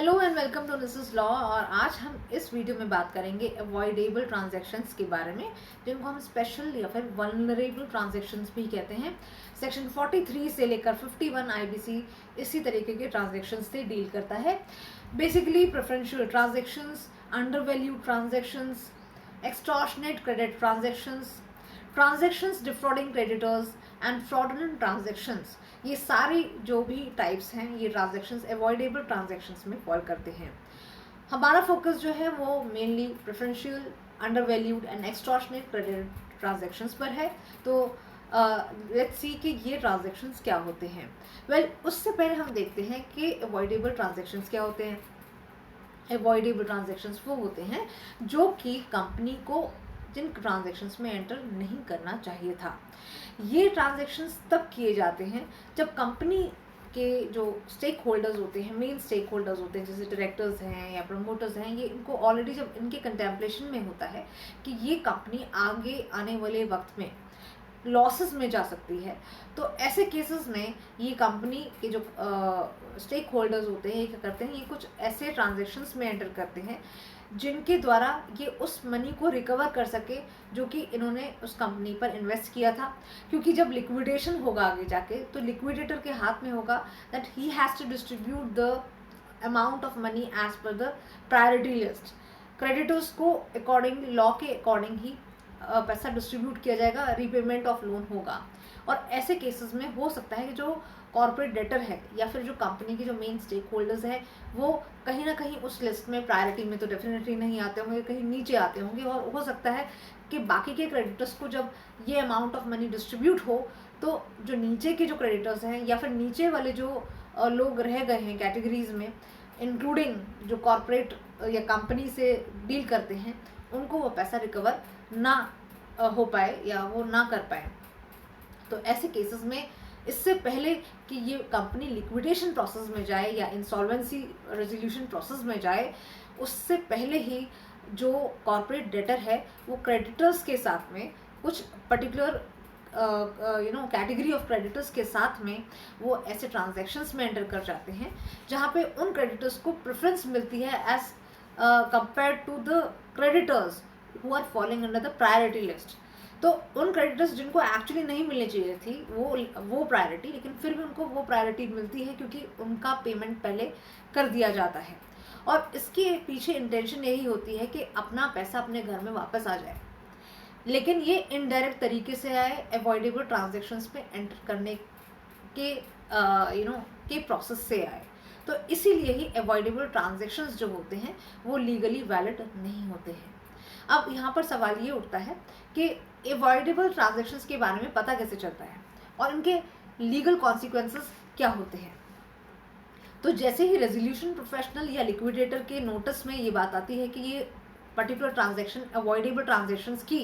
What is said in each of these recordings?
Hello and welcome to this law. और आज हम इस वीडियो में बात करेंगे अवॉइडेबल ट्रांजैक्शंस के बारे में, जिनको हम स्पेशल या फिर वल्नरेबल ट्रांजैक्शंस भी कहते हैं। सेक्शन 43 से लेकर 51 आईबीसी इसी तरीके के ट्रांजैक्शंस से डील करता है। Basically preferential transactions, under value transactions, extortionate credit transactions, transactions defrauding creditors and fraudulent transactions, ये सारी जो भी टाइप्स हैं ये ट्रांजैक्शंस अवॉइडेबल ट्रांजैक्शंस में फॉल करते हैं। हमारा फोकस जो है वो mainly preferential, under valued and extortionate credit transactions पर है। तो लेट्स सी कि ये ट्रांजैक्शंस क्या होते हैं। उससे पहले हम देखते हैं कि अवॉइडेबल ट्रांजैक्शंस क्या होते हैं। अवॉइडेबल ट्रांजैक्शंस वो होते हैं जो कि कंपनी को जिन ट्रांजैक्शंस में एंटर नहीं करना चाहिए था। ये ट्रांजैक्शंस तब किए जाते हैं जब कंपनी के जो स्टेक होल्डर्स होते हैं, मेन स्टेक होल्डर्स होते हैं, जैसे डायरेक्टर्स हैं या प्रमोटर्स हैं, ये इनको ऑलरेडी जब इनके कंटेम्पलेशन में होता है कि ये कंपनी आगे आने वाले वक्त में लॉसेस में जा सकती है, तो ऐसे केसेस में ये कंपनी के जो स्टेक होल्डर्स होते हैं ये क्या करते हैं, ये कुछ ऐसे ट्रांजैक्शंस में एंटर करते हैं जिनके द्वारा ये उस मनी को रिकवर कर सके जो कि इन्होंने उस कंपनी पर इन्वेस्ट किया था। क्योंकि जब लिक्विडेशन होगा आगे जाके, तो लिक्विडेटर के हाथ में होगा that he has to distribute the amount of money as per the priority list. Creditors को अकॉर्डिंग लॉ के अकॉर्डिंग ही पैसा डिस्ट्रीब्यूट किया जाएगा, रीपेमेंट ऑफ लोन होगा। और ऐसे केसेस में हो सकता है कि जो कॉर्पोरेट डेटर है या फिर जो कंपनी के जो मेन स्टेक होल्डर्स हैं वो कहीं ना कहीं उस लिस्ट में प्रायोरिटी में तो डेफिनेटली नहीं आते होंगे, कहीं नीचे आते होंगे। और हो सकता है कि बाकी के क्रेडिटर्स को जब ये अमाउंट ऑफ मनी डिस्ट्रीब्यूट हो, तो जो नीचे के जो क्रेडिटर्स हैं या फिर नीचे वाले जो लोग रह गए हैं कैटेगरीज में, इंक्लूडिंग जो कॉर्पोरेट या कंपनी से डील करते हैं, उनको वो पैसा रिकवर ना हो पाए या वो ना कर पाए। तो ऐसे केसेस में इससे पहले कि ये कंपनी लिक्विडेशन प्रोसेस में जाए या इंसॉल्वेंसी रेजोल्यूशन प्रोसेस में जाए, उससे पहले ही जो कॉर्पोरेट डेटर है वो क्रेडिटर्स के साथ में कुछ पर्टिकुलर कैटेगरी ऑफ क्रेडिटर्स के साथ में वो ऐसे ट्रांजैक्शंस में एंटर कर जाते हैं जहाँ पे उन क्रेडिटर्स को प्रेफरेंस मिलती है as compare to the creditors who are following under the priority list. तो उन क्रेडिटर्स जिनको एक्चुअली नहीं मिलनी चाहिए थी वो प्रायोरिटी, लेकिन फिर भी उनको वो प्रायोरिटी मिलती है क्योंकि उनका पेमेंट पहले कर दिया जाता है। और इसके पीछे इंटेंशन यही होती है कि अपना पैसा अपने घर में वापस आ जाए, लेकिन ये इनडायरेक्ट तरीके से आए, अवॉइडेबल ट्रांजैक्शंस में एंटर करने के के प्रोसेस से आए। तो इसीलिए ही अवॉइडेबल ट्रांजैक्शंस जो होते हैं वो लीगली वैलिड नहीं होते हैं। अब यहाँ पर सवाल ये उठता है कि अवॉइडेबल ट्रांजैक्शंस के बारे में पता कैसे चलता है और इनके लीगल कॉन्सिक्वेंसेस क्या होते हैं। तो जैसे ही रेजोल्यूशन प्रोफेशनल या लिक्विडेटर के नोटिस में ये बात आती है कि ये पर्टिकुलर ट्रांजैक्शन अवॉइडेबल ट्रांजैक्शंस की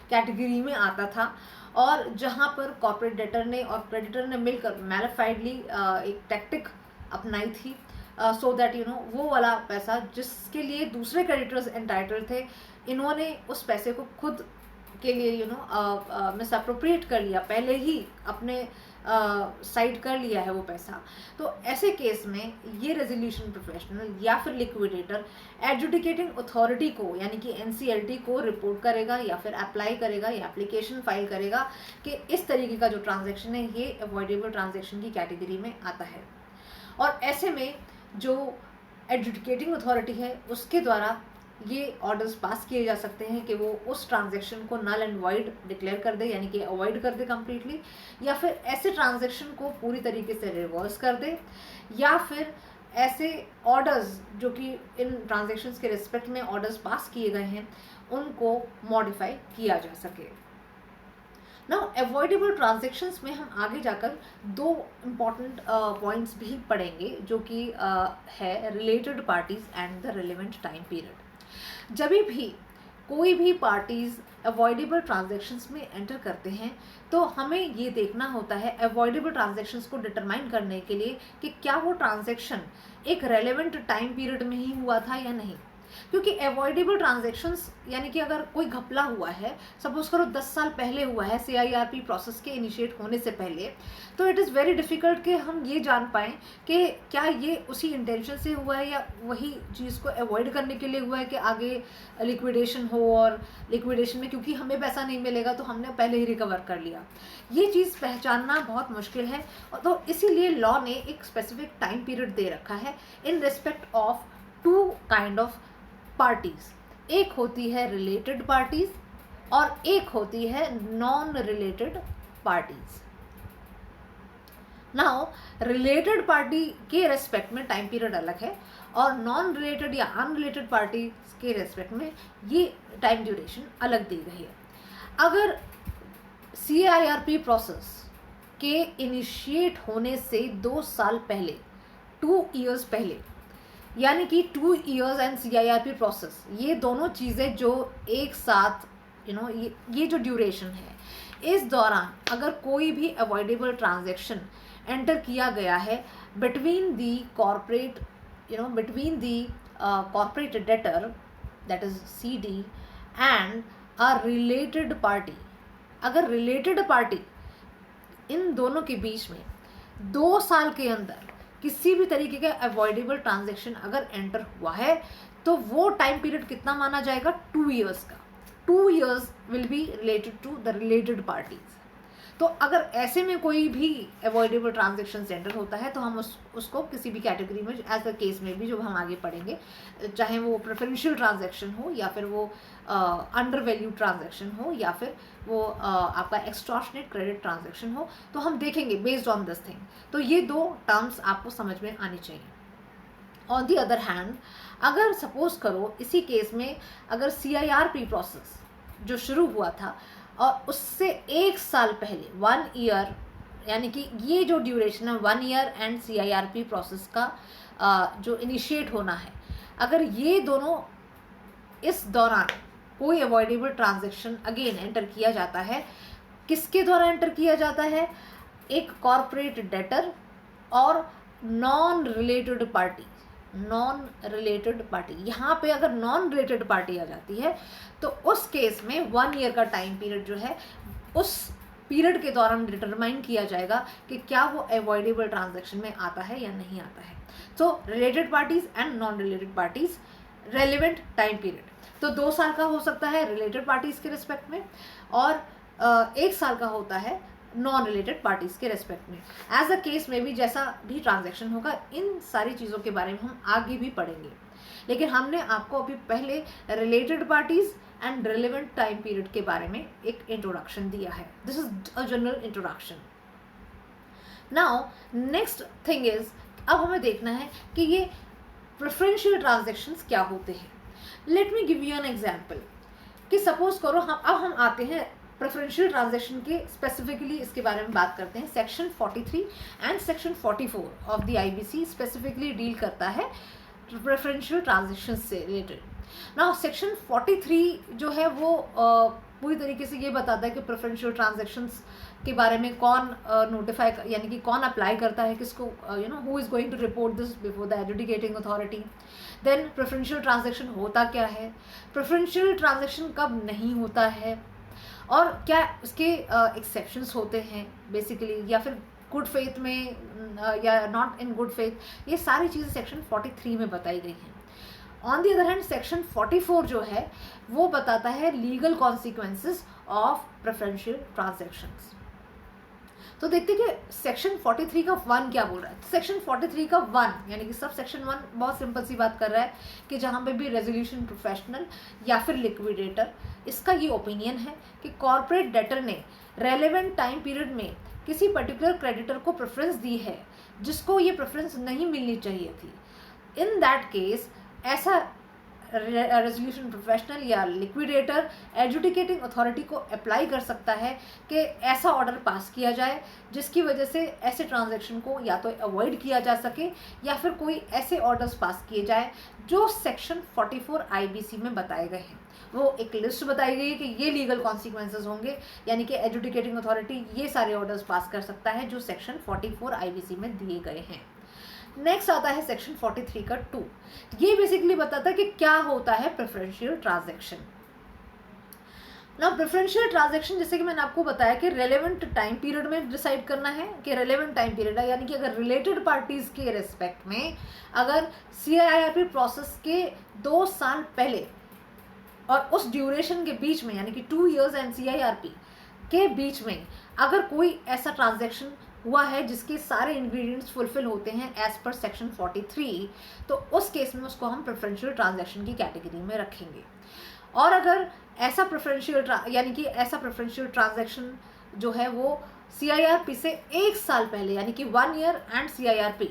कैटेगरी में आता था, और जहाँ पर कॉर्पोरेट डेटर ने और क्रेडिटर ने मिलकर मैलिफाइडली एक टैक्टिक अपनाई थी सो दैट वो वाला पैसा जिसके लिए दूसरे क्रेडिटर्स एंटाइटल्ड थे, इन्होंने उस पैसे को खुद के लिए मिस अप्रोप्रिएट कर लिया, पहले ही अपने साइड कर लिया है वो पैसा। तो ऐसे केस में ये रेजोल्यूशन प्रोफेशनल या फिर लिक्विडेटर एडजुडिकेटिंग अथॉरिटी को यानी कि एनसीएलटी को रिपोर्ट करेगा या फिर अप्लाई करेगा या एप्लीकेशन फाइल करेगा कि इस तरीके का जो ट्रांजैक्शन है ये अवॉइडेबल ट्रांजैक्शन की कैटेगरी में आता है। और ऐसे में जो एडजुडिकेटिंग अथॉरिटी है उसके द्वारा ये ऑर्डर्स पास किए जा सकते हैं कि वो उस ट्रांजैक्शन को नल एंड वाइड डिक्लेयर कर दे, यानी कि अवॉइड कर दे कम्प्लीटली, या फिर ऐसे ट्रांजैक्शन को पूरी तरीके से रिवर्स कर दे, या फिर ऐसे ऑर्डर्स जो कि इन ट्रांजैक्शंस के रिस्पेक्ट में ऑर्डर्स पास किए गए हैं उनको मॉडिफाई किया जा सके। नाउ अवॉइडेबल ट्रांजैक्शंस में हम आगे जाकर दो इम्पॉर्टेंट पॉइंट्स भी पढ़ेंगे जो कि है related parties and the relevant time period. जब भी कोई भी पार्टीज अवॉइडेबल ट्रांजैक्शंस में एंटर करते हैं तो हमें ये देखना होता है अवॉइडेबल ट्रांजैक्शंस को डिटरमाइन करने के लिए कि क्या वो ट्रांजैक्शन एक रेलेवेंट टाइम पीरियड में ही हुआ था या नहीं। क्योंकि अवॉइडेबल ट्रांजैक्शंस यानी कि अगर कोई घपला हुआ है, सपोज करो 10 साल पहले हुआ है CIRP प्रोसेस के इनिशिएट होने से पहले, तो इट इज़ वेरी डिफ़िकल्ट कि हम ये जान पाएँ कि क्या ये उसी इंटेंशन से हुआ है या वही चीज़ को अवॉइड करने के लिए हुआ है कि आगे लिक्विडेशन हो, और लिक्विडेशन में क्योंकि हमें पैसा नहीं मिलेगा तो हमने पहले ही रिकवर कर लिया। ये चीज़ पहचानना बहुत मुश्किल है, तो इसीलिए लॉ ने एक स्पेसिफिक टाइम पीरियड दे रखा है इन respect of 2 kind of parties. एक होती है रिलेटेड पार्टीज और एक होती है non related parties. Now related party के रेस्पेक्ट में टाइम पीरियड अलग है और नॉन रिलेटेड या अनरिलेटेड पार्टी के रेस्पेक्ट में ये टाइम ड्यूरेशन अलग दी गई है। अगर CIRP प्रोसेस के इनिशिएट होने से 2 साल पहले, 2 इयर्स पहले, यानी कि 2 इयर्स एंड CIRP प्रोसेस, ये दोनों चीज़ें जो एक साथ ये जो ड्यूरेशन है, इस दौरान अगर कोई भी अवॉइडेबल ट्रांजैक्शन एंटर किया गया है between the corporate corporate debtor that is CD and a related party, अगर रिलेटेड पार्टी इन दोनों के बीच में 2 साल के अंदर किसी भी तरीके का अवॉइडेबल ट्रांजैक्शन अगर एंटर हुआ है तो वो टाइम पीरियड कितना माना जाएगा? 2 इयर्स का। 2 years will be related to the related parties. तो अगर ऐसे में कोई भी अवॉइडेबल ट्रांजैक्शन एंटर होता है तो हम उसको किसी भी कैटेगरी में, एज अ केस में भी जो हम आगे पढ़ेंगे, चाहे वो प्रेफरेंशियल ट्रांजैक्शन हो या फिर वो अंडर वैल्यू ट्रांजैक्शन हो या फिर वो आपका एक्सटॉर्शनेट क्रेडिट ट्रांजैक्शन हो, तो हम देखेंगे बेस्ड ऑन दिस थिंग। तो ये 2 टर्म्स आपको समझ में आनी चाहिए। ऑन दी अदर हैंड, अगर सपोज करो इसी केस में अगर CIRP प्रोसेस जो शुरू हुआ था और उससे 1 साल पहले 1 ईयर, यानी कि ये जो ड्यूरेशन है 1 ईयर एंड CIRP प्रोसेस का जो इनिशिएट होना है, अगर ये दोनों इस दौरान कोई अवॉइडेबल ट्रांजैक्शन अगेन एंटर किया जाता है, किसके द्वारा एंटर किया जाता है? एक कॉर्पोरेट डेटर और non related party. Non related party, यहाँ पे अगर नॉन रिलेटेड पार्टी आ जाती है तो उस केस में 1 ईयर का टाइम पीरियड जो है, उस पीरियड के दौरान डिटरमाइन किया जाएगा कि क्या वो अवॉइडेबल ट्रांजैक्शन में आता है या नहीं आता है। तो related parties and non related parties, relevant time period तो 2 साल का हो सकता है रिलेटेड पार्टीज के रिस्पेक्ट में, और 1 साल का होता है नॉन रिलेटेड पार्टीज के रेस्पेक्ट में। एज अ केस में भी जैसा भी ट्रांजैक्शन होगा, इन सारी चीज़ों के बारे में हम आगे भी पढ़ेंगे, लेकिन हमने आपको अभी पहले related parties and relevant time period के बारे में एक इंट्रोडक्शन दिया है। This is a general introduction. Now next thing is, अब हमें देखना है कि ये प्रेफरेंशियल ट्रांजैक्शंस क्या होते हैं। Let me give you an example कि सपोज करो हम आते हैं प्रेफरेंशियल ट्रांजैक्शन के स्पेसिफिकली, इसके बारे में बात करते हैं। Section 43 and section 44 of the IBC specifically deal करता है प्रेफरेंशियल ट्रांजैक्शन से रिलेटेड। नाउ सेक्शन 43 जो है वो पूरी तरीके से ये बताता है कि प्रेफरेंशियल ट्रांजैक्शंस के बारे में कौन नोटिफाई यानी कि कौन अप्लाई करता है किसको, who is going to report this before the adjudicating authority. Then preferential transaction होता क्या है, प्रेफरेंशियल ट्रांजैक्शन कब नहीं होता है, और क्या इसके एक्सेप्शंस होते हैं बेसिकली, या फिर गुड फेथ में या नॉट इन गुड फेथ, ये सारी चीज़ें सेक्शन 43 में बताई गई हैं। On the other hand section 44 जो है वो बताता है legal consequences of preferential transactions. तो देखते हैं कि सेक्शन 43 का 1 क्या बोल रहा है। सेक्शन 43 का 1 यानी कि सब सेक्शन 1 बहुत सिंपल सी बात कर रहा है कि जहाँ पे भी रेजोल्यूशन प्रोफेशनल या फिर लिक्विडेटर, इसका ये ओपिनियन है कि कॉर्पोरेट डेटर ने रेलेवेंट टाइम पीरियड में किसी पर्टिकुलर क्रेडिटर को प्रेफरेंस दी है जिसको ये प्रेफरेंस नहीं मिलनी चाहिए थी। इन दैट केस ऐसा रेजोल्यूशन प्रोफेशनल या लिक्विडेटर एडजुडिकेटिंग अथॉरिटी को अप्लाई कर सकता है कि ऐसा ऑर्डर पास किया जाए जिसकी वजह से ऐसे ट्रांजैक्शन को या तो अवॉइड किया जा सके या फिर कोई ऐसे ऑर्डर्स पास किए जाए जो सेक्शन 44 IBC में बताए गए हैं। वो एक लिस्ट बताई गई है कि ये लीगल कॉन्सिक्वेंसेज होंगे, यानी कि एडजुडिकेटिंग अथॉरिटी ये सारे ऑर्डर्स पास कर सकता है जो सेक्शन 44 IBC में दिए गए हैं। नेक्स्ट आता है सेक्शन 43 का 2। ये बेसिकली बताता है कि क्या होता है प्रेफरेंशियल ट्रांजैक्शन। ना प्रेफरेंशियल ट्रांजैक्शन जैसे कि मैंने आपको बताया कि रेलेवेंट टाइम पीरियड में डिसाइड करना है कि रेलेवेंट टाइम पीरियड है, यानी कि अगर रिलेटेड पार्टीज के रिस्पेक्ट में अगर CIRP प्रोसेस के 2 साल पहले और उस ड्यूरेशन के बीच में यानी कि 2 years एंड CIRP के बीच में अगर कोई ऐसा ट्रांजैक्शन हुआ है जिसके सारे इंग्रेडिएंट्स फुलफिल होते हैं एज पर सेक्शन 43, तो उस केस में उसको हम प्रेफरेंशियल ट्रांजैक्शन की कैटेगरी में रखेंगे। और अगर ऐसा प्रेफरेंशियल यानी कि ऐसा प्रेफरेंशियल ट्रांजैक्शन जो है वो CIRP से 1 साल पहले यानी कि 1 year and CIRP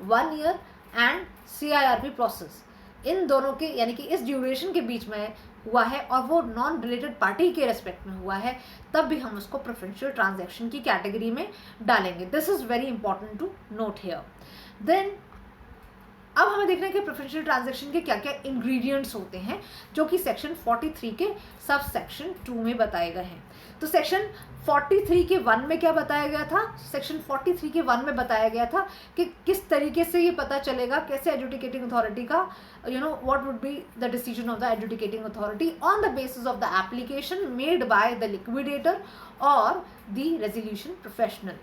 1 year and CIRP process in दोनों के यानी कि इस ड्यूरेशन के बीच में हुआ है और वो नॉन रिलेटेड पार्टी के रेस्पेक्ट में हुआ है, तब भी हम उसको प्रेफरेंशियल ट्रांजैक्शन की कैटेगरी में डालेंगे। This is very important to note here. Then अब हमें देखना है कि प्रेफरेंशियल ट्रांजैक्शन के क्या क्या इंग्रेडिएंट्स होते हैं जो कि सेक्शन 43 के सब सेक्शन 2 में बताए गए हैं। तो सेक्शन 43 के 1 में क्या बताया गया था? सेक्शन 43 के 1 में बताया गया था कि किस तरीके से ये पता चलेगा, कैसे एडजुडिकेटिंग अथॉरिटी का what would be the decision of the adjudicating authority on the basis of the application made by the liquidator और द रेजोल्यूशन प्रोफेशनल।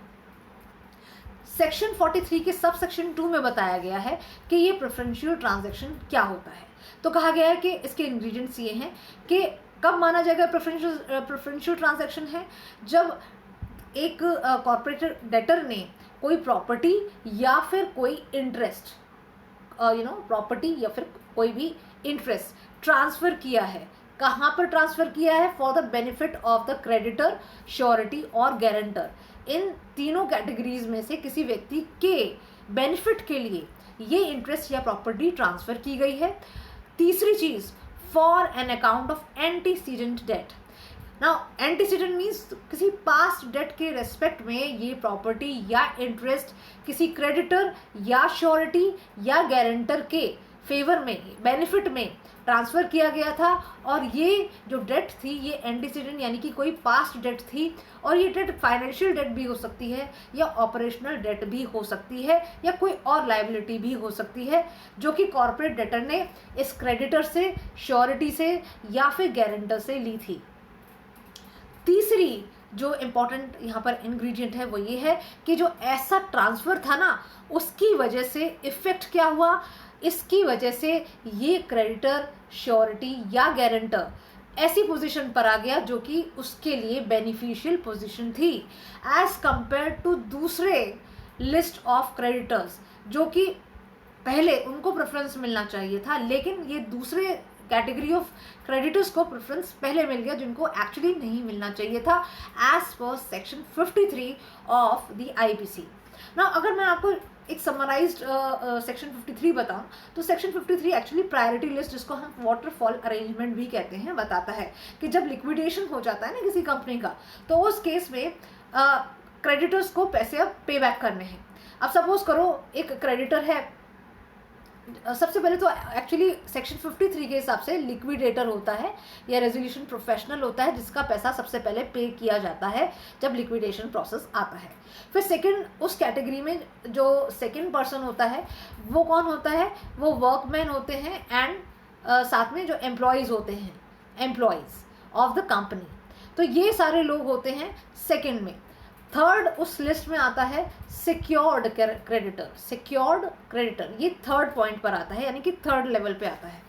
सेक्शन 43 के सब सेक्शन 2 में बताया गया है कि ये प्रेफरेंशियल ट्रांजैक्शन क्या होता है। तो कहा गया है कि इसके इंग्रेडिएंट्स ये हैं कि कब माना जाएगा प्रेफरेंशियल ट्रांजैक्शन है जब एक कॉर्पोरेट डेटर ने कोई प्रॉपर्टी या फिर कोई इंटरेस्ट प्रॉपर्टी या फिर कोई भी इंटरेस्ट ट्रांसफ़र किया है। कहाँ पर ट्रांसफ़र किया है? For the benefit of the creditor, surety और गारंटर। इन तीनों कैटेगरीज में से किसी व्यक्ति के बेनिफिट के लिए ये इंटरेस्ट या प्रॉपर्टी ट्रांसफ़र की गई है। तीसरी चीज़, for an account of antecedent date. Now antecedent means किसी पास्ट डेट के रेस्पेक्ट में ये प्रॉपर्टी या इंटरेस्ट किसी क्रेडिटर या श्योरिटी या गारंटर के फेवर में, बेनिफिट में ट्रांसफ़र किया गया था और ये जो डेट थी ये एंटीसीडेंट यानी कि कोई पास्ट डेट थी और ये डेट फाइनेंशियल डेट भी हो सकती है या ऑपरेशनल डेट भी हो सकती है या कोई और लायबिलिटी भी हो सकती है जो कि कॉर्पोरेट डेटर ने इस क्रेडिटर से, श्योरिटी से या फिर गारंटर से ली थी। तीसरी जो इम्पॉर्टेंट यहाँ पर इंग्रेडिएंट है वो ये है कि जो ऐसा ट्रांसफ़र था ना उसकी वजह से इफ़ेक्ट क्या हुआ, इसकी वजह से ये क्रेडिटर, श्योरिटी या गारंटर ऐसी पोजीशन पर आ गया जो कि उसके लिए बेनिफिशियल पोजीशन थी एज कंपेयर टू दूसरे लिस्ट ऑफ क्रेडिटर्स जो कि पहले उनको प्रेफरेंस मिलना चाहिए था, लेकिन ये दूसरे कैटेगरी ऑफ क्रेडिटर्स को प्रेफरेंस पहले मिल गया जिनको एक्चुअली नहीं मिलना चाहिए था as per section 53 of the IBC। ना अगर मैं आपको एक समराइज्ड सेक्शन 53 बताऊं तो सेक्शन 53 एक्चुअली प्रायोरिटी लिस्ट, जिसको हम वाटरफॉल अरेंजमेंट भी कहते हैं, बताता है कि जब लिक्विडेशन हो जाता है ना किसी कंपनी का तो उस केस में क्रेडिटर्स को पैसे अब पे बैक करने हैं। अब सपोज करो एक क्रेडिटर है, सबसे पहले तो एक्चुअली सेक्शन 53 के हिसाब से लिक्विडेटर होता है या रेजोल्यूशन प्रोफेशनल होता है जिसका पैसा सबसे पहले पे किया जाता है जब लिक्विडेशन प्रोसेस आता है। फिर सेकंड, उस कैटेगरी में जो सेकंड पर्सन होता है वो कौन होता है? वो वर्कमैन होते हैं एंड साथ में जो एम्प्लॉयज़ होते हैं, एम्प्लॉयज़ ऑफ द कंपनी। तो ये सारे लोग होते हैं सेकेंड में। थर्ड उस लिस्ट में आता है सिक्योर्ड क्रेडिटर। सिक्योर्ड क्रेडिटर ये थर्ड पॉइंट पर आता है यानी कि थर्ड लेवल पे आता है।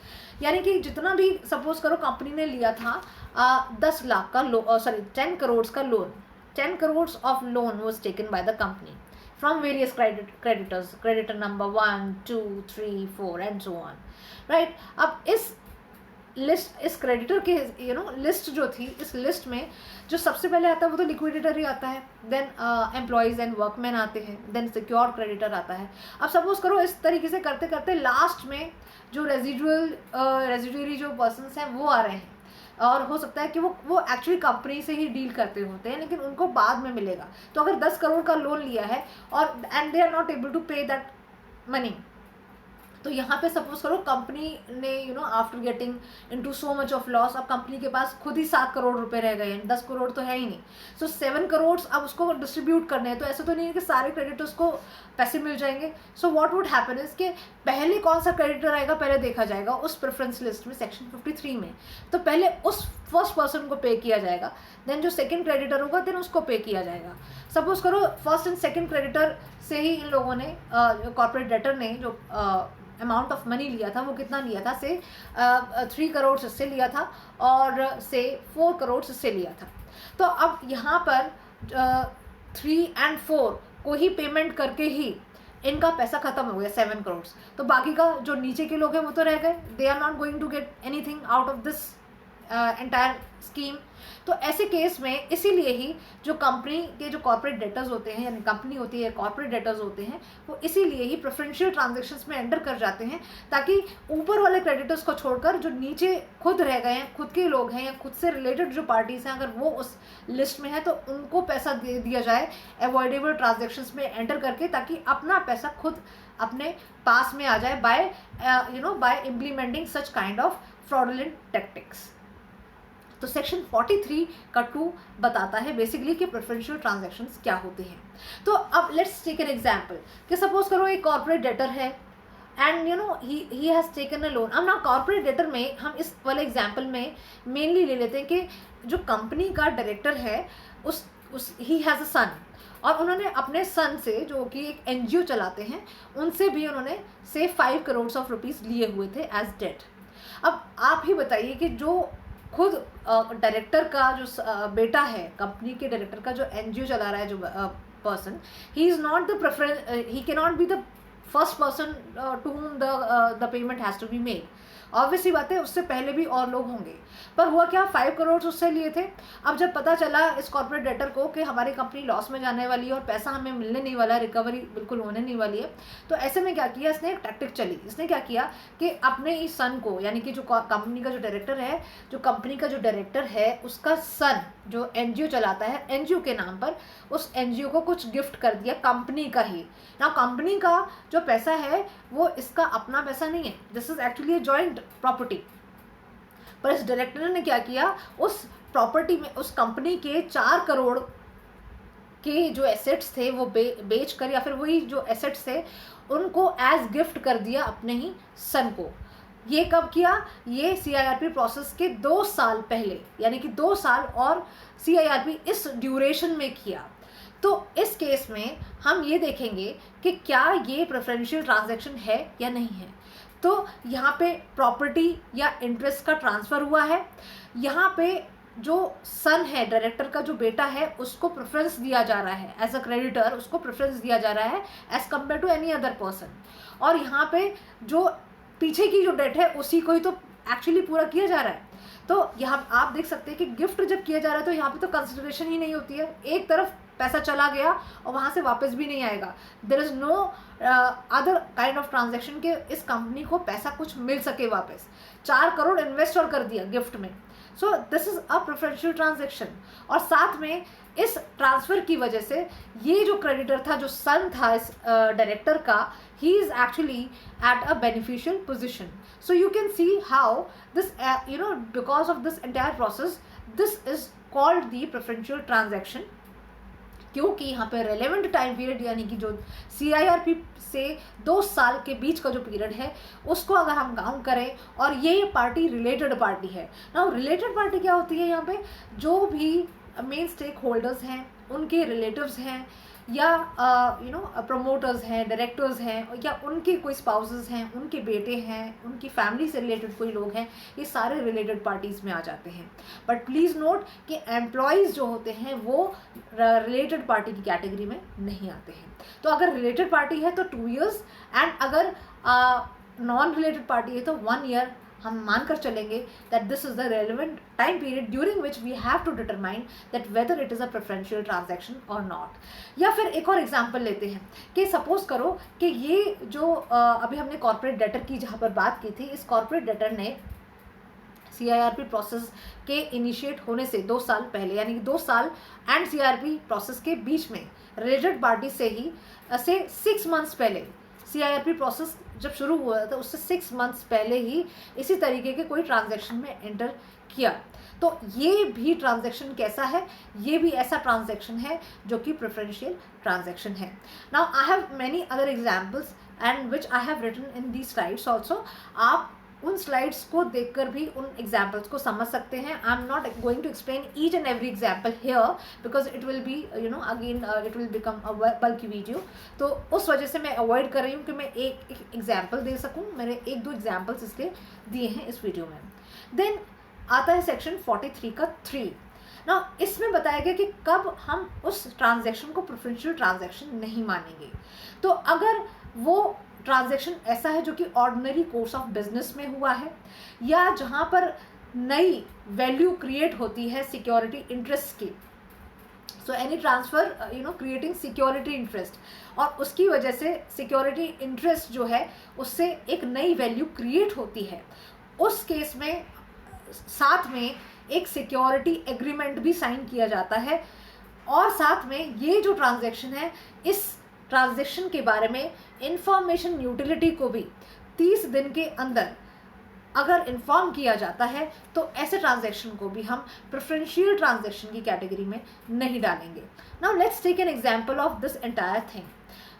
यानी कि जितना भी सपोज करो कंपनी ने लिया था 10 लाख का 10 करोड़ का loan, 10 crore of loan was taken by the company from various creditors, creditor number 1, 2, 3, 4 and so on, right. अब इस लिस्ट, इस क्रेडिटर के लिस्ट जो थी, इस लिस्ट में जो सबसे पहले आता है वो तो लिक्विडेटर ही आता है, देन एम्प्लॉयज़ एंड वर्कमैन आते हैं, देन सिक्योर क्रेडिटर आता है। अब सपोज करो इस तरीके से करते करते लास्ट में जो रेजिडुअरी जो पर्सनस हैं वो आ रहे हैं और हो सकता है कि वो एक्चुअली कंपनी से ही डील करते होते हैं लेकिन उनको बाद में मिलेगा। तो अगर 10 करोड़ का लोन लिया है और and they are not able to pay that money, तो यहाँ पे सपोज करो कंपनी ने after getting into so much of loss, अब कंपनी के पास खुद ही 7 करोड़ रुपए रह गए हैं, 10 करोड़ तो है ही नहीं, सो 7 करोड़ अब उसको डिस्ट्रीब्यूट करने हैं। तो ऐसा तो नहीं है कि सारे क्रेडिटर्स को पैसे मिल जाएंगे। So what would happen is के पहले कौन सा क्रेडिटर आएगा पहले देखा जाएगा उस प्रेफरेंस लिस्ट में सेक्शन 53 में। तो पहले उस फर्स्ट पर्सन को पे किया जाएगा, देन जो सेकंड क्रेडिटर होगा देन उसको पे किया जाएगा। सपोज करो फर्स्ट एंड सेकंड क्रेडिटर से ही इन लोगों ने कॉर्पोरेट डेटर ने जो अमाउंट ऑफ मनी लिया था वो कितना लिया था, से 3 करोड़ इससे लिया था और से 4 करोड़ इससे लिया था। तो अब यहाँ पर 3 and 4 को ही पेमेंट करके ही इनका पैसा खत्म हो गया 7 करोड़। तो बाकी का जो नीचे के लोग हैं वो तो रह गए, they are not going to get anything out of this entire scheme. तो ऐसे केस में इसीलिए ही जो कंपनी के जो कॉर्पोरेट डेटर्स होते हैं, यानी कंपनी होती है कॉर्पोरेट डेटर्स होते हैं, वो इसीलिए ही प्रेफरेंशियल ट्रांजैक्शंस में एंटर कर जाते हैं, ताकि ऊपर वाले क्रेडिटर्स को छोड़कर जो नीचे खुद रह गए हैं, खुद के लोग हैं या खुद से रिलेटेड जो पार्टीज हैं, अगर वो उस लिस्ट में है तो उनको पैसा दे दिया जाए अवॉइडेबल ट्रांजैक्शंस में एंटर करके, ताकि अपना पैसा खुद अपने पास में आ जाए bye implementing such kind of fraudulent tactics. तो सेक्शन 43 का 2 बताता है बेसिकली कि प्रेफरेंशियल ट्रांजैक्शंस क्या होते हैं। तो अब लेट्स टेक एन एग्जांपल कि सपोज करो एक कॉर्पोरेट डेटर है and he has taken a loan. अब ना कॉर्पोरेट डेटर में हम इस वाले एग्जांपल में मेनली ले लेते हैं कि जो कंपनी का डायरेक्टर है उस ही हैज़ अ सन, और उन्होंने अपने सन से जो कि एक NGO चलाते हैं उनसे भी उन्होंने से 5 करोड़ ऑफ रुपीज़ लिए हुए थे एज डेट। अब आप ही बताइए कि जो खुद डायरेक्टर का जो बेटा है, कंपनी के डायरेक्टर का जो NGO चला रहा है जो person, he is not the preference, he can not be the first person to whom the payment has to be made. Obviously बात है उससे पहले भी और लोग होंगे, पर हुआ क्या 5 करोड़ उससे लिए थे। अब जब पता चला इस कॉर्पोरेट डेटर को कि हमारी कंपनी लॉस में जाने वाली है और पैसा हमें मिलने नहीं वाला है, रिकवरी बिल्कुल होने नहीं वाली है, तो ऐसे में क्या किया इसने, एक टैक्टिक चली। इसने क्या किया कि अपने इस सन को, यानी कि जो कंपनी का जो डायरेक्टर है, जो कंपनी का जो डायरेक्टर है उसका सन जो NGO चलाता है, NGO के नाम पर उस NGO को कुछ गिफ्ट कर दिया कंपनी का ही। ना कंपनी का जो पैसा है वो इसका अपना पैसा नहीं है, this is actually a joint property. पर इस डायरेक्टर ने क्या किया, उस प्रॉपर्टी में उस कंपनी के 4 करोड़ के जो एसेट्स थे वो बेच कर, या फिर वही जो एसेट्स थे उनको एज गिफ्ट कर दिया अपने ही सन को। ये कब किया, ये CIRP प्रोसेस के 2 साल पहले, यानी कि 2 साल और CIRP इस ड्यूरेशन में किया। तो इस केस में हम ये देखेंगे कि क्या ये प्रेफरेंशियल ट्रांजैक्शन है या नहीं है। तो यहाँ पे प्रॉपर्टी या इंटरेस्ट का ट्रांसफ़र हुआ है, यहाँ पे जो सन है डायरेक्टर का जो बेटा है उसको प्रेफरेंस दिया जा रहा है एज अ क्रेडिटर, उसको प्रेफरेंस दिया जा रहा है as compare to any other person, और यहाँ पे जो पीछे की जो डेट है उसी को ही तो एक्चुअली पूरा किया जा रहा है। तो यहाँ आप देख सकते हैं कि गिफ्ट जब किया जा रहा है तो यहाँ पे तो कंसिडरेशन ही नहीं होती है, एक तरफ पैसा चला गया और वहाँ से वापस भी नहीं आएगा। There is no other kind of transaction के इस कंपनी को पैसा कुछ मिल सके वापस। 4 करोड़ इन्वेस्ट और कर दिया गिफ्ट में, so this is a preferential transaction. और साथ में इस ट्रांसफ़र की वजह से ये जो क्रेडिटर था, जो सन था इस डायरेक्टर का, he is actually at a beneficial position. So you can see how this because of this entire process, this is called the preferential transaction, क्योंकि यहाँ पे रेलेवेंट टाइम पीरियड यानी कि जो CIRP से 2 साल के बीच का जो पीरियड है उसको अगर हम काउंट करें, और ये पार्टी रिलेटेड पार्टी है ना। रिलेटेड पार्टी क्या होती है, यहाँ पे जो भी मेन स्टेक होल्डर्स हैं उनके रिलेटिव्स हैं, या प्रमोटर्स हैं, डायरेक्टर्स हैं, या उनके कोई स्पाउसेस हैं, उनके बेटे हैं, उनकी फैमिली से रिलेटेड कोई लोग हैं, ये सारे रिलेटेड पार्टीज़ में आ जाते हैं। बट प्लीज़ नोट कि एम्प्लॉयज़ जो होते हैं वो रिलेटेड पार्टी की कैटेगरी में नहीं आते हैं। तो अगर रिलेटेड पार्टी है तो 2 years, एंड अगर नॉन रिलेटेड पार्टी है तो 1 year हम मानकर चलेंगे that this is the relevant time period during which we have to determine that whether it is a preferential transaction or not। या फिर एक और एग्जांपल लेते हैं कि सपोज करो कि ये जो अभी हमने कॉर्पोरेट डेटर की जहाँ पर बात की थी, इस कॉर्पोरेट डेटर ने CIRP प्रोसेस के इनिशिएट होने से 2 साल पहले, यानी कि 2 साल एंड CIRP प्रोसेस के बीच में रिलेटेड पार्टी से ही 6 months पहले CIRP प्रोसेस जब शुरू हुआ था उससे 6 मंथ्स पहले ही इसी तरीके के कोई ट्रांजैक्शन में एंटर किया। तो ये भी ट्रांजैक्शन कैसा है, ये भी ऐसा ट्रांजैक्शन है जो कि प्रेफरेंशियल ट्रांजैक्शन है। Now I have many other examples and which I have written in the slides also. आप उन स्लाइड्स को देखकर भी उन एग्जाम्पल्स को समझ सकते हैं। I am not going to explain each and every example here because it will be again it will become a bulky video. तो उस वजह से मैं अवॉइड कर रही हूँ कि मैं एक एग्जाम्पल दे सकूँ। मैंने 1-2 एग्जाम्पल्स इसके दिए हैं इस वीडियो में। देन आता है सेक्शन 43 का 3। ना इसमें बताया गया कि कब हम उस ट्रांजैक्शन को प्रेफरेंशियल ट्रांजैक्शन नहीं मानेंगे। तो अगर वो ट्रांजैक्शन ऐसा है जो कि ऑर्डिनरी कोर्स ऑफ बिजनेस में हुआ है, या जहाँ पर नई वैल्यू क्रिएट होती है सिक्योरिटी इंटरेस्ट की, so any transfer creating security interest, और उसकी वजह से सिक्योरिटी इंटरेस्ट जो है उससे एक नई वैल्यू क्रिएट होती है, उस केस में साथ में एक सिक्योरिटी एग्रीमेंट भी साइन किया जाता है। और साथ में ये जो ट्रांजैक्शन है, इस ट्रांजैक्शन के बारे में इंफॉर्मेशन यूटिलिटी को भी 30 दिन के अंदर अगर इन्फॉर्म किया जाता है तो ऐसे ट्रांजैक्शन को भी हम प्रेफरेंशियल ट्रांजैक्शन की कैटेगरी में नहीं डालेंगे। Now let's take an example of this entire thing.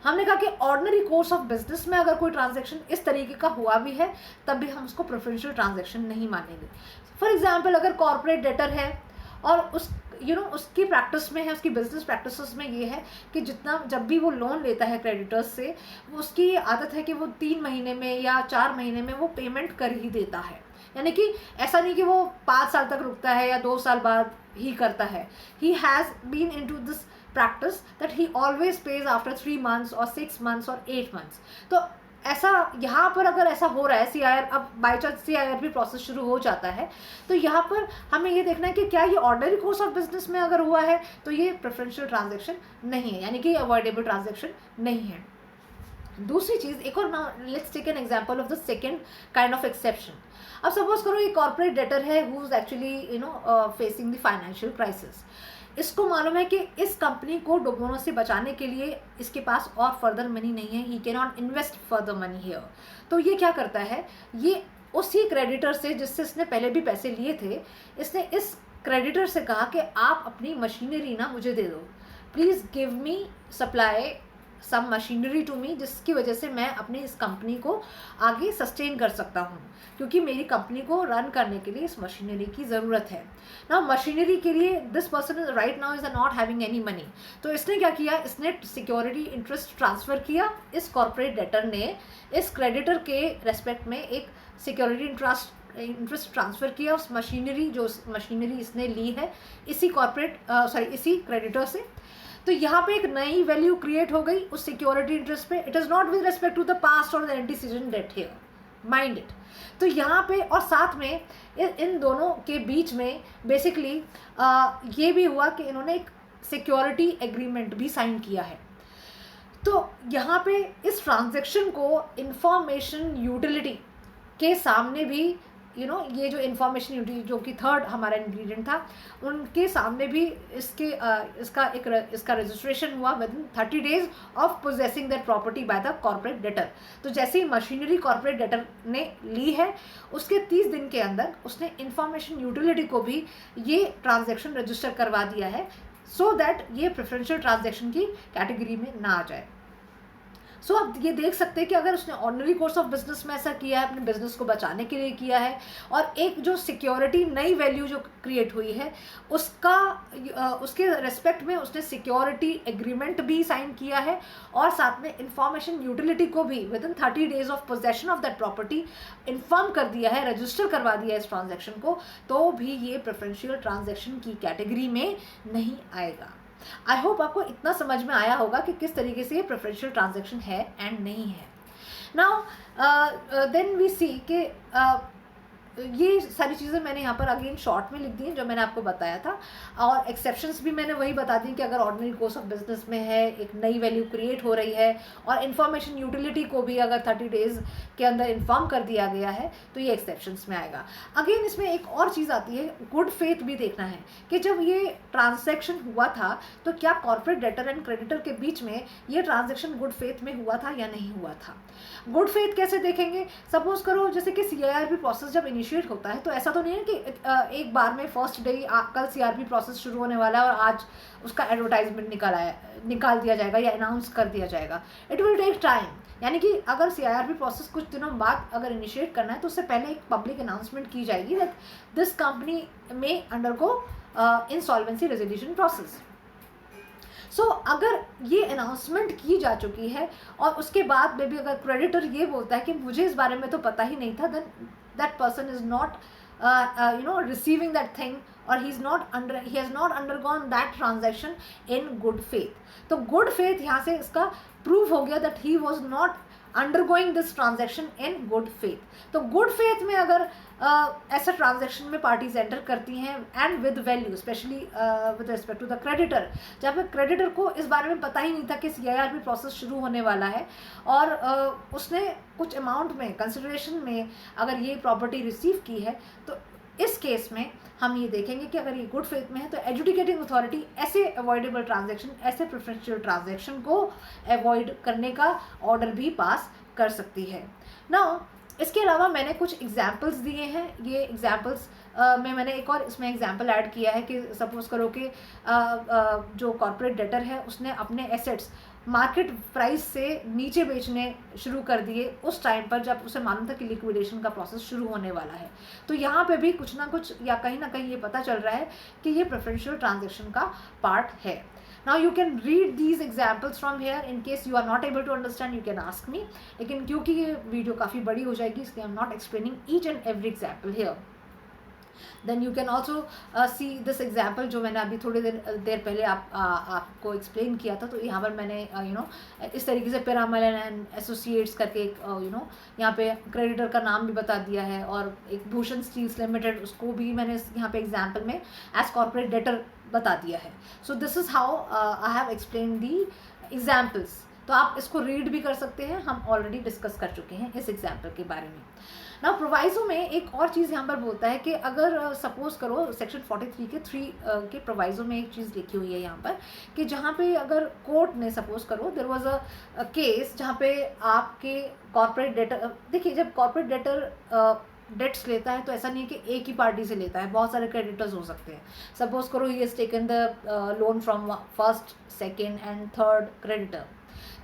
हमने कहा कि ऑर्डिनरी कोर्स ऑफ बिजनेस में अगर कोई ट्रांजैक्शन इस तरीके का हुआ भी है तब भी हम उसको प्रेफरेंशियल ट्रांजैक्शन नहीं मानेंगे। फॉर एग्जाम्पल, अगर कॉर्पोरेट डेटर है और उस उसकी प्रैक्टिस में है, उसकी बिजनेस प्रैक्टिसेस में ये है कि जब भी वो लोन लेता है क्रेडिटर्स से, वो उसकी आदत है कि वो 3 महीने में या 4 महीने में वो पेमेंट कर ही देता है। यानी कि ऐसा नहीं कि वो 5 साल तक रुकता है या 2 साल बाद ही करता है। He has been into this practice that he always pays after 3 months or 6 months or 8 months। तो ऐसा यहाँ पर अगर ऐसा हो रहा है, CIR अब बाई चांस CIRP प्रोसेस शुरू हो जाता है, तो यहाँ पर हमें ये देखना है कि क्या ये ऑर्डिनरी कोर्स ऑफ बिजनेस में अगर हुआ है तो ये प्रेफरेंशियल ट्रांजैक्शन नहीं है, यानी कि अवॉइडेबल ट्रांजैक्शन नहीं है। दूसरी चीज़, एक और ना, let's take an example of the second kind of exception. अब सपोज करो ये कॉर्पोरेट डेटर है who is actually facing the financial crisis. इसको मालूम है कि इस कंपनी को डुबोने से बचाने के लिए इसके पास और फर्दर मनी नहीं है, ही can not invest further money here. तो ये क्या करता है, ये उसी क्रेडिटर से जिससे इसने पहले भी पैसे लिए थे, इसने इस क्रेडिटर से कहा कि आप अपनी मशीनरी ना मुझे दे दो, please give me supply some machinery to me, जिसकी वजह से मैं अपनी इस कंपनी को आगे सस्टेन कर सकता हूँ, क्योंकि मेरी कंपनी को रन करने के लिए इस मशीनरी की ज़रूरत है ना। मशीनरी के लिए this person is right now is not having any money. तो इसने क्या किया, इसने सिक्योरिटी इंटरेस्ट ट्रांसफ़र किया। इस कॉर्पोरेट डेटर ने इस क्रेडिटर के रेस्पेक्ट में एक सिक्योरिटी इंटरेस्ट ट्रांसफ़र किया उस मशीनरी, जो मशीनरी इसने ली है इसी इसी क्रेडिटर से। तो यहाँ पे एक नई वैल्यू क्रिएट हो गई उस सिक्योरिटी इंटरेस्ट पे। It is not with respect to the past और the antecedent date here, mind it. तो यहाँ पे और साथ में इन दोनों के बीच में बेसिकली ये भी हुआ कि इन्होंने एक सिक्योरिटी एग्रीमेंट भी साइन किया है। तो यहाँ पे इस ट्रांजैक्शन को इंफॉर्मेशन यूटिलिटी के सामने भी ये जो इन्फॉर्मेशन यूटिलिटी जो कि थर्ड हमारा इंग्रेडिएंट था, उनके सामने भी इसका रजिस्ट्रेशन हुआ with in 30 days of possessing that property by the corporate debtor. तो जैसे ही मशीनरी कॉर्पोरेट डेटर ने ली है, उसके 30 दिन के अंदर उसने इन्फॉर्मेशन यूटिलिटी को भी ये ट्रांजैक्शन रजिस्टर करवा दिया है, सो दैट ये प्रेफरेंशियल ट्रांजैक्शन की कैटेगरी में ना आ जाए। सो आप ये देख सकते हैं कि अगर उसने ऑर्डिनरी कोर्स ऑफ बिजनेस में ऐसा किया है, अपने बिजनेस को बचाने के लिए किया है, और एक जो सिक्योरिटी नई वैल्यू जो क्रिएट हुई है उसके रेस्पेक्ट में उसने सिक्योरिटी एग्रीमेंट भी साइन किया है, और साथ में इंफॉर्मेशन यूटिलिटी को भी with in 30 days of possession of that property inform कर दिया है, रजिस्टर करवा दिया है इस ट्रांजेक्शन को, तो भी ये प्रेफरेंशियल ट्रांजेक्शन की कैटेगरी में नहीं आएगा। आई होप आपको इतना समझ में आया होगा कि किस तरीके से ये प्रेफरेंशियल ट्रांजैक्शन है एंड नहीं है। नाउ देन वी सी कि ये सारी चीज़ें मैंने यहाँ पर अगेन शॉर्ट में लिख दी हैं जो मैंने आपको बताया था, और एक्सेप्शंस भी मैंने वही बता दी कि अगर ऑर्डिनरी कोर्स ऑफ बिजनेस में है, एक नई वैल्यू क्रिएट हो रही है और इन्फॉर्मेशन यूटिलिटी को भी अगर 30 डेज़ के अंदर इन्फॉर्म कर दिया गया है तो ये एक्सेप्शंस में आएगा। अगेन इसमें एक और चीज़ आती है, गुड फेथ भी देखना है कि जब ये ट्रांजैक्शन हुआ था तो क्या कॉर्पोरेट डेटर एंड क्रेडिटर के बीच में ये ट्रांजैक्शन गुड फेथ में हुआ था या नहीं हुआ था। गुड फेथ कैसे देखेंगे, सपोज करो जैसे कि CIRP प्रोसेस जब इनिशिएट होता है तो ऐसा तो नहीं है कि एक बार में फर्स्ट डे कल CIRP प्रोसेस शुरू होने वाला है और आज उसका एडवर्टाइजमेंट निकाल दिया जाएगा या अनाउंस कर दिया जाएगा। इट विल टेक टाइम, यानी कि अगर CIRP प्रोसेस कुछ दिनों बाद अगर इनिशिएट करना है तो उससे पहले एक पब्लिक अनाउंसमेंट की जाएगी दैट दिस कंपनी में अंडरगो इंसॉल्वेंसी रेजोल्यूशन प्रोसेस। सो अगर ये अनाउंसमेंट की जा चुकी है और उसके बाद में भी अगर क्रेडिटर ये बोलता है कि मुझे इस बारे में तो पता ही नहीं था, then that person is not receiving that thing और he has not undergone that transaction in good faith. तो गुड फेथ यहाँ से इसका प्रूव हो गया that he was not undergoing this transaction in good faith. तो गुड फेथ में अगर ऐसा ट्रांजैक्शन में पार्टीज एंटर करती हैं and with value, specially with respect to the creditor, जहाँ पे क्रेडिटर को इस बारे में पता ही नहीं था कि CIRP प्रोसेस शुरू होने वाला है और उसने कुछ अमाउंट में कंसिडरेशन में अगर ये प्रॉपर्टी रिसीव की है, तो इस केस में हम ये देखेंगे कि अगर ये गुड फेथ में है तो एजुकेटिंग अथॉरिटी ऐसे अवॉइडेबल ट्रांजैक्शन, ऐसे प्रेफरेंशियल ट्रांजैक्शन को अवॉइड करने का ऑर्डर भी पास कर सकती है। नाउ इसके अलावा मैंने कुछ एग्जाम्पल्स दिए हैं। ये एग्जाम्पल्स में मैंने एक और इसमें एग्जाम्पल ऐड किया है कि सपोज करो कि जो कॉर्पोरेट डेटर है उसने अपने एसेट्स मार्केट प्राइस से नीचे बेचने शुरू कर दिए उस टाइम पर जब उसे मालूम था कि लिक्विडेशन का प्रोसेस शुरू होने वाला है। तो यहाँ पे भी कुछ ना कुछ या कहीं ना कहीं ये पता चल रहा है कि ये प्रेफरेंशियल ट्रांजैक्शन का पार्ट है। Now you can read these examples from here. In case you are not able to understand, you can ask me. लेकिन क्योंकि ये वीडियो काफ़ी बड़ी हो जाएगी इसलिए I'm not explaining each and every example here. Then you can also see this example जो मैंने अभी थोड़ी देर पहले आपको एक्सप्लेन किया था। तो यहाँ पर मैंने इस तरीके से पिरामल एंड एसोसिएट्स करके एक यहाँ पे क्रेडिटर का नाम भी बता दिया है और एक भूषण स्टील्स लिमिटेड उसको भी मैंने यहाँ पे एग्जाम्पल में एज कॉर्पोरेट डेटर बता दिया है। So this is how I have explain the examples. तो आप इसको रीड भी कर सकते हैं, हम ऑलरेडी डिस्कस कर चुके हैं इस एग्जाम्पल के बारे में। ना प्रोवाइजो में एक और चीज़ यहाँ पर बोलता है कि अगर सपोज करो सेक्शन 43 के 3 के प्रोवाइजो में एक चीज़ लिखी हुई है यहाँ पर कि जहाँ पे अगर कोर्ट ने सपोज करो देयर वाज अ केस जहाँ पे आपके कॉर्पोरेट डेटर, देखिए जब कॉर्पोरेट डेटर डेट्स लेता है तो ऐसा नहीं है कि एक ही पार्टी से लेता है, बहुत सारे क्रेडिटर्स हो सकते हैं। सपोज करो he has taken the loan from first, second and third creditor,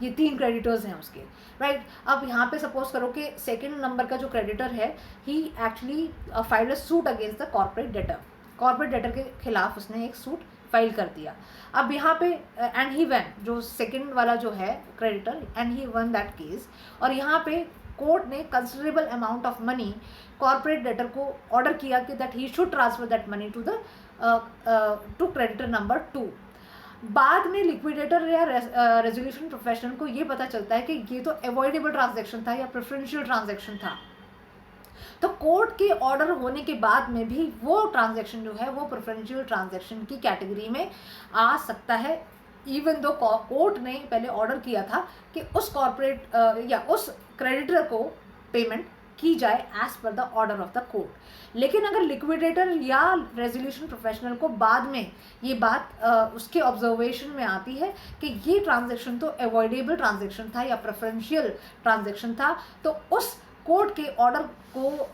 ये 3 क्रेडिटर्स हैं उसके, राइट। अब यहाँ पे सपोज करो कि सेकंड नंबर का जो क्रेडिटर है he actually filed a suit against the corporate debtor, corporate debtor के खिलाफ उसने एक सूट फाइल कर दिया। अब यहाँ पे एंड ही वन, जो सेकंड वाला जो है creditor, and he won that case, और यहाँ पे कोर्ट ने considerable amount of money corporate debtor को ऑर्डर किया कि that he should transfer that money to creditor number 2। बाद में लिक्विडेटर या रेजोल्यूशन प्रोफेशनल को ये पता चलता है कि ये तो अवॉइडेबल ट्रांजैक्शन था या प्रेफरेंशियल ट्रांजैक्शन था, तो कोर्ट के ऑर्डर होने के बाद में भी वो ट्रांजैक्शन जो है वो प्रेफरेंशियल ट्रांजैक्शन की कैटेगरी में आ सकता है, इवन दो कोर्ट ने पहले ऑर्डर किया था कि उस कॉर्पोरेट या उस क्रेडिटर को पेमेंट की जाए as per the order of the court. लेकिन अगर लिक्विडेटर या रेजोल्यूशन प्रोफेशनल को बाद में ये बात उसके ऑब्जर्वेशन में आती है कि ये ट्रांजैक्शन तो अवॉइडेबल ट्रांजैक्शन था या प्रेफरेंशियल ट्रांजैक्शन था, तो उस कोर्ट के ऑर्डर को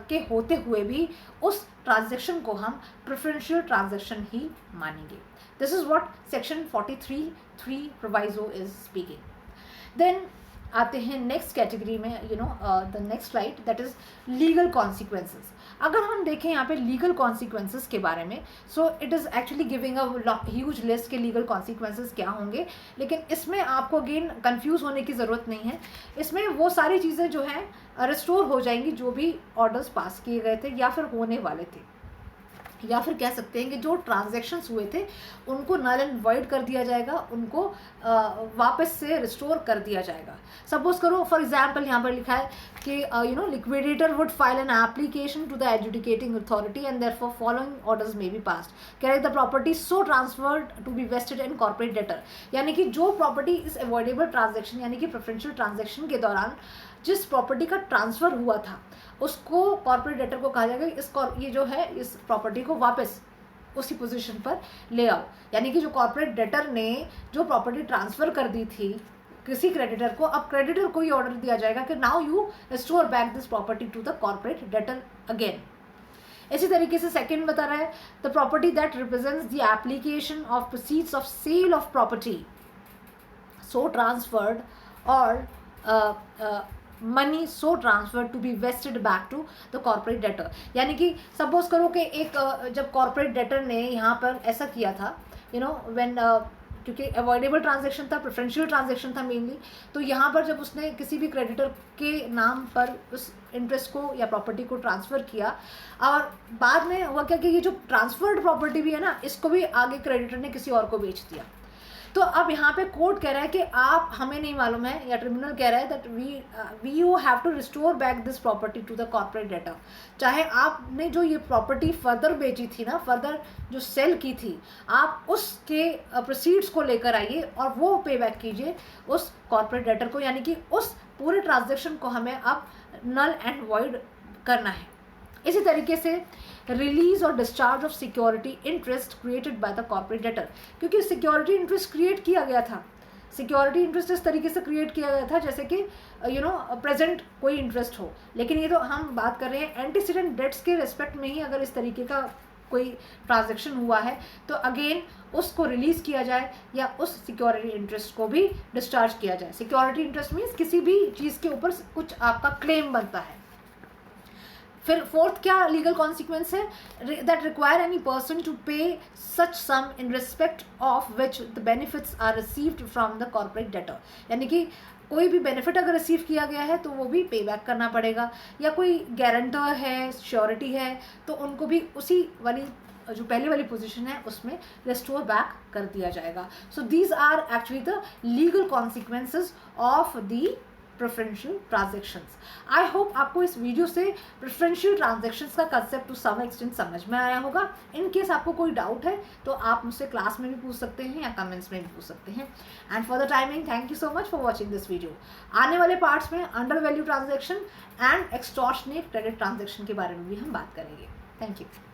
के होते हुए भी उस ट्रांजैक्शन को हम प्रेफरेंशियल ट्रांजैक्शन ही मानेंगे। This is what section 43(3) proviso is speaking. Then आते हैं नेक्स्ट कैटेगरी में, the next slide, that is legal consequences. अगर हम देखें यहाँ पे लीगल कॉन्सिक्वेंसेस के बारे में, so it is actually giving a huge list के लीगल कॉन्सिक्वेंसेस क्या होंगे, लेकिन इसमें आपको अगेन कंफ्यूज होने की ज़रूरत नहीं है। इसमें वो सारी चीज़ें जो हैं रिस्टोर हो जाएंगी जो भी ऑर्डर्स पास किए गए थे या फिर होने वाले थे। या फिर कह सकते हैं कि जो ट्रांजैक्शंस हुए थे उनको नल एंड वॉइड कर दिया जाएगा, उनको वापस से रिस्टोर कर दिया जाएगा। सपोज करो फॉर एग्जांपल यहाँ पर लिखा है कि liquidator would file an application to the adjudicating authority and therefore following orders may be passed. कह रहे the property so transferred to be vested in corporate debtor, यानी कि जो प्रॉपर्टी इस अवॉइडेबल ट्रांजेक्शन यानी कि प्रेफरेंशियल ट्रांजेक्शन के दौरान जिस प्रॉपर्टी का ट्रांसफ़र हुआ था उसको कॉर्पोरेट डेटर को कहा जाएगा ये जो है इस प्रॉपर्टी को वापस उसी पोजीशन पर ले आओ। यानी कि जो कॉर्पोरेट डेटर ने जो प्रॉपर्टी ट्रांसफ़र कर दी थी किसी क्रेडिटर को, अब क्रेडिटर को ही ऑर्डर दिया जाएगा कि now you restore back this property to the corporate debtor again. इसी तरीके से सेकंड बता रहा है the property that represents the application of proceeds of sale of property so transferred और money so transfer to be vested back to the corporate debtor. यानी कि suppose करो कि एक जब कॉर्पोरेट डेटर ने यहाँ पर ऐसा किया था व्हेन क्योंकि अवॉइडेबल ट्रांजैक्शन था, प्रेफरेंशियल ट्रांजैक्शन था मेनली, तो यहाँ पर जब उसने किसी भी क्रेडिटर के नाम पर उस इंटरेस्ट को या प्रॉपर्टी को ट्रांसफ़र किया और बाद में हुआ क्या कि ये जो ट्रांसफर्ड प्रॉपर्टी भी है ना इसको भी आगे क्रेडिटर ने किसी और को बेच दिया। तो अब यहाँ पे कोर्ट कह रहा है कि आप हमें नहीं मालूम है या ट्रिब्यूनल कह रहा है that we you have to restore back this property to the corporate debtor. चाहे आपने जो ये प्रॉपर्टी फर्दर बेची थी ना, फर्दर जो सेल की थी, आप उसके प्रोसीड्स को लेकर आइए और वो पे बैक कीजिए उस कॉर्पोरेट डेटर को, यानी कि उस पूरे ट्रांजेक्शन को हमें अब नल एंड वॉइड करना है। इसी तरीके से रिलीज और discharge of security interest created by the corporate debtor, क्योंकि सिक्योरिटी इंटरेस्ट क्रिएट किया गया था। सिक्योरिटी इंटरेस्ट इस तरीके से क्रिएट किया गया था जैसे कि प्रेजेंट कोई इंटरेस्ट हो, लेकिन ये तो हम बात कर रहे हैं एंटीसीडेंट डेट्स के रिस्पेक्ट में ही अगर इस तरीके का कोई ट्रांजैक्शन हुआ है तो अगेन उसको रिलीज़ किया जाए या उस सिक्योरिटी इंटरेस्ट को भी डिस्चार्ज किया जाए। सिक्योरिटी इंटरेस्ट मीन्स किसी भी चीज़ के ऊपर कुछ आपका क्लेम बनता है। फिर फोर्थ क्या लीगल कॉन्सिक्वेंस है that require any person to pay such sum in respect of which the benefits are received from the corporate debtor. यानी कि कोई भी बेनिफिट अगर रिसीव किया गया है तो वो भी पे बैक करना पड़ेगा, या कोई गारंटर है, श्योरिटी है, तो उनको भी उसी वाली जो पहले वाली पोजीशन है उसमें रिस्टोर बैक कर दिया जाएगा। So these are actually the legal consequences of the preferential transactions. I hope आपको इस वीडियो से प्रेफरेंशियल ट्रांजैक्शंस का कंसेप्ट टू सम एक्सटेंट समझ में आया होगा। इन केस आपको कोई डाउट है तो आप मुझसे क्लास में भी पूछ सकते हैं या कमेंट्स में भी पूछ सकते हैं। And for the timing thank you so much for watching this video. आने वाले पार्ट्स में under value transaction and extortionate credit transaction के बारे में भी हम बात करेंगे। Thank you.